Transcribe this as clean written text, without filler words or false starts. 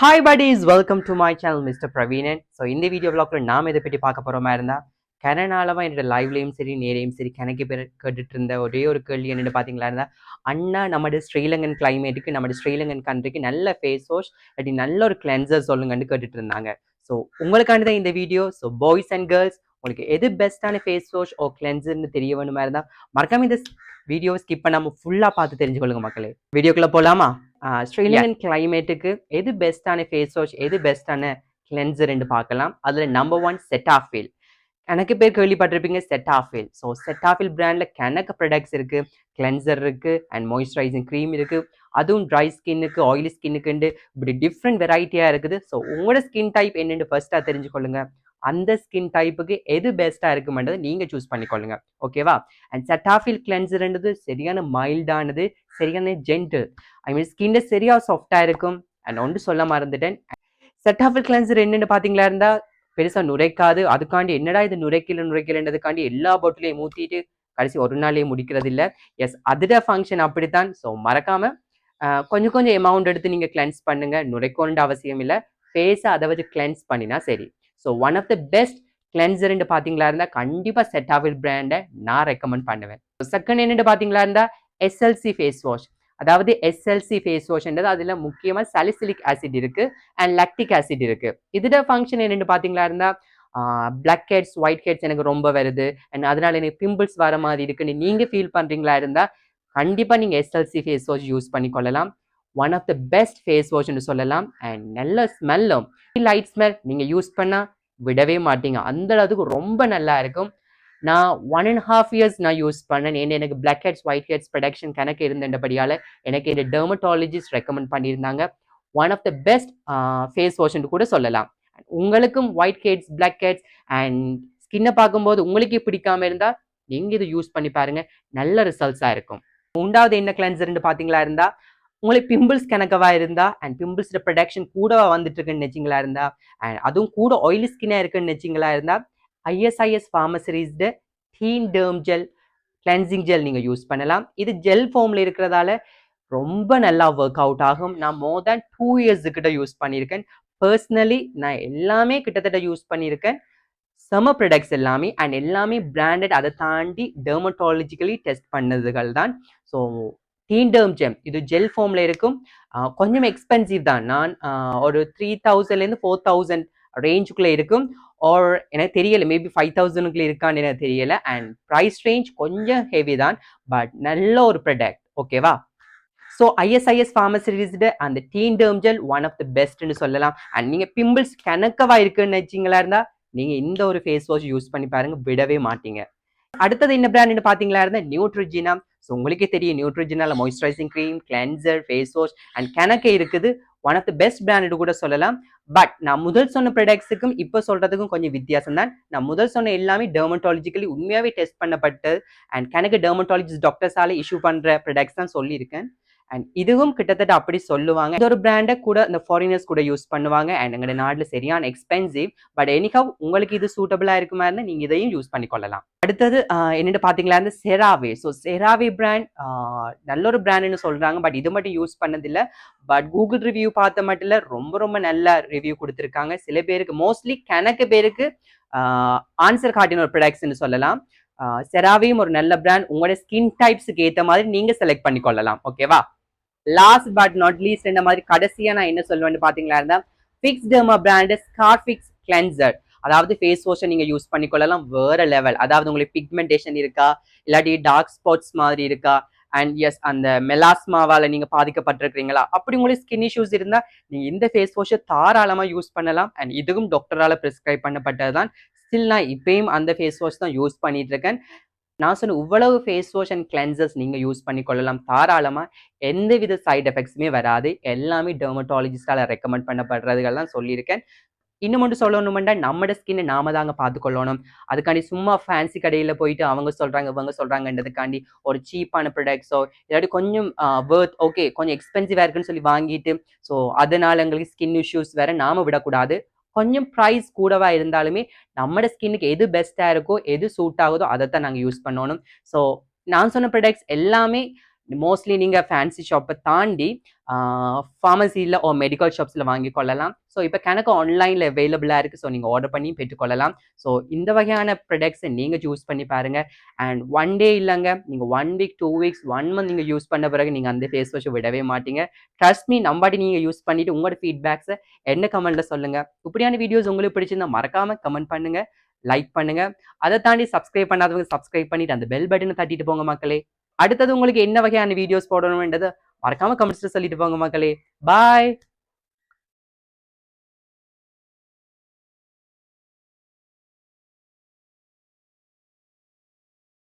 Hi buddies, welcome to my channel Mr. Praveenan. So இந்த video vlogல நாம இதை பற்றி பார்க்க போறோமா இருந்தா கனநாளமா என்னோட லைவ்லயும் சரி நேரையும் சரி கணக்கு பேர் கேட்டுட்டு இருந்த ஒரே ஒரு கேள்வி என்னன்னு பாத்தீங்களா இருந்தா அண்ணா நம்ம ஸ்ரீலங்கன் கிளைமேட்டுக்கு நம்ம ஸ்ரீலங்கன் கண்ட்ரிக்கு நல்ல ஃபேஸ் வாஷ் அப்படி நல்ல ஒரு கிளென்சர் சொல்லுங்கன்னு கேட்டுட்டு இருந்தாங்க. ஸோ உங்களுக்காண்டி தான் இந்த video. So boys and girls உங்களுக்கு எது பெஸ்ட்டான ஃபேஸ் வாஷ் ஓ கிளென்சர்னு தெரிய வேணுமா இருந்தா மறக்காம இந்த வீடியோவை ஸ்கிப் பண்ணாம ஃபுல்லா பார்த்து தெரிஞ்சுக்கொள்ளுங்க மக்களே. வீடியோக்குள்ள போலாமா? ஸ்ரீலங்கன் கிளைமேட்டுக்கு எது பெஸ்டான ஃபேஸ் வாஷ் எது பெஸ்டான கிளென்சர்ன்னு பார்க்கலாம். அதுல நம்பர் 1 செட்டாஃபில். எனக்கு பேர் கேள்விப்பட்டிருப்பீங்க செட்டாஃபில். ஸோ செட்டாஃபில் பிராண்ட்ல கணக்கு ப்ராடக்ட்ஸ் இருக்கு, கிளென்சர் இருக்கு அண்ட் மாய்ஸ்சரைசிங் க்ரீம் இருக்கு. அதுவும் ட்ரை ஸ்கின்னுக்கு ஆயிலி ஸ்கின்னுக்குண்டு இப்படி டிஃப்ரெண்ட் வெரைட்டியா இருக்குது. ஸோ உங்களோட ஸ்கின் டைப் என்னன்னு ஃபர்ஸ்டா தெரிஞ்சுக்கொள்ளுங்க. அந்த ஸ்கின் டைப்புக்கு எது பெஸ்டா இருக்குமென்றதை நீங்க சூஸ் பண்ணிக்கொள்ளுங்க. ஓகேவா? அண்ட் செட்டாஃபில் கிளென்சர்ன்றது சரியான மைல்டானது, சரியான ஜென்டில். ஐ மீன் ஸ்கின்ல சரியா சாஃப்டா இருக்கும். அண்ட் ஒன்று சொல்ல மறந்துட்டேன், செட்டாஃபில் கிளென்சர் என்னன்னு பாத்தீங்களா இருந்தா பெருசா நுரைக்காது. அதுக்காண்டி என்னடா இது நுரைக்கலன்றதுக்காண்டி எல்லா பாட்டிலையும் ஊத்திட்டு கடைசி ஒரு நாளையே முடிக்கிறது இல்லை. எஸ், அதோட ஃபங்க்ஷன் அப்படித்தான். ஸோ மறக்காம கொஞ்சம் கொஞ்சம் எமௌண்ட் எடுத்து நீங்க கிளென்ஸ் பண்ணுங்க. நுரைக்கோன்ற அவசியம் இல்லை, ஃபேஸை அதை வச்சு கிளென்ஸ் பண்ணினா சரி. So one of the best கிளென்சர்ன்னு பாத்தீங்களா இருந்தா கண்டிப்பா செட்டாஃபில் பிராண்டை நான் ரெக்கமெண்ட் பண்ணுவேன். செகண்ட் என்னன்னு பாத்தீங்களா இருந்தா எஸ்எல்சி ஃபேஸ் வாஷ். அதாவது எஸ்எல்சி ஃபேஸ் வாஷ்ன்றது அதுல முக்கியமா சாலிசிலிக் ஆசிட் இருக்கு அண்ட் லாக்டிக் ஆசிட் இருக்கு. இதோட ஃபங்க்ஷன் என்னன்னு பாத்தீங்களா இருந்தா பிளாக் ஹெட்ஸ் ஒயிட் ஹெட்ஸ் எனக்கு ரொம்ப வருது அண்ட் அதனால எனக்கு பிம்பிள்ஸ் வர மாதிரி இருக்குன்னு நீங்க ஃபீல் பண்றீங்களா இருந்தா கண்டிப்பா நீங்க எஸ்எல்சி ஃபேஸ் வாஷ் யூஸ் பண்ணிக்கொள்ளலாம். One of the best face வாஷ்னு சொல்லலாம். அண்ட் நல்ல ஸ்மெல்லும், லைட் ஸ்மெல் நீங்க யூஸ் பண்ணா விடவே மாட்டீங்க. அந்த அளவுக்கு ரொம்ப நல்லா இருக்கும். நான் 1.5 years நான் யூஸ் பண்ணேன். எனக்கு blackheads whiteheads production கணக்கு இருந்தபடியால எனக்கு இந்த டெர்மட்டாலஜிஸ்ட் ரெக்கமெண்ட் பண்ணியிருந்தாங்க. One of the best face வாஷ்னு கூட சொல்லலாம். உங்களுக்கும் whiteheads blackheads and ஸ்கின்னை பார்க்கும்போது உங்களுக்கு பிடிக்காம இருந்தா நீங்க இதை யூஸ் பண்ணி பாருங்க, நல்ல ரிசல்ட்ஸா இருக்கும். உண்டாவது என்ன கிளென்சர்னு பாத்தீங்களா இருந்தா உங்களுக்கு பிம்பிள்ஸ் கணக்கவா இருந்தா அண்ட் பிம்பிள்ஸ் ப்ரொடக்ஷன் கூடவா வந்துட்டு இருக்குன்னு நினைச்சிங்களா இருந்தா அண்ட் அதுவும் கூட ஆயிலி ஸ்கின்னா இருக்குன்னு நினைச்சிங்களா இருந்தா ISIS Pharmaceris teen derm gel cleansing gel நீங்க யூஸ் பண்ணலாம். இது ஜெல் ஃபார்ம்ல இருக்கிறதால ரொம்ப நல்லா ஒர்க் அவுட் ஆகும். நான் மோர் தேன் 2 years கிட்ட யூஸ் பண்ணியிருக்கேன். பர்சனலி நான் எல்லாமே கிட்டத்தட்ட யூஸ் பண்ணியிருக்கேன். சம்மர் ப்ராடக்ட்ஸ் எல்லாமே அண்ட் எல்லாமே பிராண்டட், அதை தாண்டி டெர்மட்டாலஜிக்கலி டெஸ்ட் பண்ணதுகள் தான். ஸோ டீன் டெர்ம் ஜெம் இது ஜெல் ஃபார்ம்ல இருக்கும். கொஞ்சம் எக்ஸ்பென்சிவ் தான். நான் ஒரு 3000 4000 ரேஞ்சுக்குள்ள இருக்கும். ஆர் எனக்கு தெரியல, மேபி 5000க்குள்ள இருக்கான்னு எனக்கு தெரியல. அண்ட் ப்ரைஸ் ரேஞ்ச் கொஞ்சம் ஹெவி தான், பட் நல்ல ஒரு ப்ராடக்ட். ஓகேவா? ஸோ ISIS ஃபார்மசரிஸ்டு அந்த teen derm gel one of the பெஸ்ட்னு சொல்லலாம். அண்ட் நீங்க பிம்பிள்ஸ் கணக்கவா இருக்குன்னு வச்சிங்களா இருந்தா நீங்க இந்த ஒரு ஃபேஸ் வாஷ் யூஸ் பண்ணி பாருங்க, விடவே மாட்டீங்க. அடுத்தது என்ன பிராண்ட்னு பாத்தீங்களா இருந்தா நியூட்ரிஜினா. ஸோ உங்களுக்கே தெரியும் நியூட்ரிஜினால moisturising cream, cleanser, face wash and கணக்கு இருக்குது. One of the best brand கூட சொல்லலாம். பட் நான் முதல் சொன்ன ப்ராடக்ட்ஸுக்கும் இப்போ சொல்றதுக்கும் கொஞ்சம் வித்தியாசம் தான். நான் முதல் சொன்ன எல்லாமே டெர்மட்டாலஜிக்கலி உண்மையாவே டெஸ்ட் பண்ணப்பட்டு அண்ட் கணக்கு டெர்மட்டாலஜிஸ்ட் டாக்டர்ஸால இஷ்யூ பண்ற ப்ராடக்ட்ஸ் தான் சொல்லியிருக்கேன். அண்ட் இதுவும் கிட்டத்தட்ட அப்படி சொல்லுவாங்க. இந்த ஒரு பிராண்டை கூட இந்த ஃபாரினர்ஸ் கூட யூஸ் பண்ணுவாங்க அண்ட் எங்களோட நாட்டில் சரியான எக்ஸ்பென்சிவ். பட் எனிஹவ் உங்களுக்கு இது சூட்டபிளா இருக்குமா இருந்தால் நீங்க இதையும் யூஸ் பண்ணிக்கொள்ளலாம். அடுத்தது என்னென்னு பார்த்தீங்களா இந்த செராவே. ஸோ செராவே பிராண்ட் நல்ல ஒரு பிராண்ட்னு சொல்றாங்க. பட் இது மட்டும் யூஸ் பண்ணதில்லை. பட் கூகுள் ரிவ்யூ பார்த்த மட்டும் இல்லை, ரொம்ப ரொம்ப நல்ல ரிவ்யூ கொடுத்துருக்காங்க. சில பேருக்கு மோஸ்ட்லி கணக்கு பேருக்கு ஆன்சர் காட்டின ஒரு ப்ராடக்ட்ஸ்ன்னு சொல்லலாம். செராவையும் ஒரு நல்ல பிராண்ட். உங்களோட ஸ்கின் டைப்ஸுக்கு ஏற்ற மாதிரி நீங்க செலக்ட் பண்ணிக்கொள்ளலாம். ஓகேவா? லாஸ்ட் பட் நாட் லீஸ்ட் இந்த மாதிரி கடைசியா நான் என்ன சொல்லுவேன்னு பாத்தீங்களா இருந்தா ஃபிக்ஸ் டெர்மா பிராண்ட் ஸ்கார்ஃபிக்ஸ் கிளென்சர். அதாவது ஃபேஸ் வாஷை நீங்க யூஸ் பண்ணிக்கொள்ளலாம் வேற லெவல். அதாவது உங்களுக்கு பிக்மெண்டேஷன் இருக்கா, இல்லாட்டி டார்க் ஸ்பாட்ஸ் மாதிரி இருக்கா, அண்ட் எஸ் அந்த மெலாஸ்மாவால நீங்க பாதிக்கப்பட்டிருக்கீங்களா, அப்படி உங்களுக்கு ஸ்கின் இஷ்யூஸ் இருந்தா நீங்க இந்த ஃபேஸ் வாஷை தாராளமா யூஸ் பண்ணலாம். அண்ட் இதுவும் டாக்டரால பிரிஸ்கிரைப் பண்ணப்பட்டதுதான். ஸ்டில் நான் இப்பயும் அந்த ஃபேஸ் வாஷ் தான் யூஸ் பண்ணிட்டு இருக்கேன். நான் சொன்ன இவ்வளவு ஃபேஸ் வாஷ் அண்ட் கிளென்சர்ஸ் நீங்க யூஸ் பண்ணிக்கொள்ளலாம் தாராளமா. எந்தவித சைட் எஃபெக்ட்ஸுமே வராது. எல்லாமே டெர்மட்டாலஜிஸ்டால ரெக்கமெண்ட் பண்ணப்படுறதுகள் தான் சொல்லியிருக்கேன். இன்னும் மட்டும் சொல்லணுமெண்டா நம்மட ஸ்கின்னை நாம தாங்க பார்த்துக்கொள்ளணும். அதுக்காண்டி சும்மா ஃபேன்சி கடையில் போயிட்டு அவங்க சொல்றாங்க இவங்க சொல்றாங்கன்றதுக்காண்டி ஒரு சீப்பான ப்ராடக்ட்ஸோ இல்லாட்டி கொஞ்சம் வேர்த் ஓகே கொஞ்சம் எக்ஸ்பென்சிவா இருக்குன்னு சொல்லி வாங்கிட்டு ஸோ அதனால எங்களுக்கு ஸ்கின் இஷ்யூஸ் வேற நாம விடக்கூடாது. கொஞ்சம் ப்ரைஸ் கூடவா இருந்தாலுமே நம்மட ஸ்கின்னுக்கு எது பெஸ்ட்டாக இருக்கோ எது சூட் ஆகுதோ அதைத்தான் நாங்கள் யூஸ் பண்ணணும். ஸோ நான் சொன்ன ப்ராடக்ட்ஸ் எல்லாமே மோஸ்ட்லி நீங்கள் ஃபேன்சி ஷாப்பை தாண்டி ஃபார்மசியில் ஓ மெடிக்கல் ஷாப்ஸில் வாங்கி கொள்ளலாம். ஸோ இப்போ கணக்கு ஆன்லைனில் அவைலபிளாக இருக்குது. ஸோ நீங்கள் ஆர்டர் பண்ணி பெற்றுக்கொள்ளலாம். ஸோ இந்த வகையான ப்ராடக்ட்ஸை நீங்கள் சூஸ் பண்ணி பாருங்கள். அண்ட் ஒன் டே இல்லைங்க, நீங்கள் 1 வீக் 2 வீக்ஸ் 1 மந்த் நீங்கள் யூஸ் பண்ண பிறகு நீங்கள் அந்த ஃபேஸ் வாஷை விடவே மாட்டீங்க. ட்ரஸ்ட் மீ, நம்பாட்டி நீங்கள் யூஸ் பண்ணிவிட்டு உங்களோட ஃபீட்பேக்ஸை என்ன கமெண்ட்டில் சொல்லுங்கள். இப்படியான வீடியோஸ் உங்களுக்கு பிடிச்சிருந்தா மறக்காமல் கமெண்ட் பண்ணுங்கள், லைக் பண்ணுங்கள். அதை தாண்டி சப்ஸ்கிரைப் பண்ணாதவங்க சப்ஸ்கிரைப் பண்ணிவிட்டு அந்த பெல் பட்டனை தட்டிட்டு போங்க மக்களே. அடுத்தது உங்களுக்கு என்ன வகையான வீடியோஸ் போடணும்ன்றது மறக்காம கமெண்ட்ஸ்ல சொல்லிட்டு போங்க மக்களே. பாய்.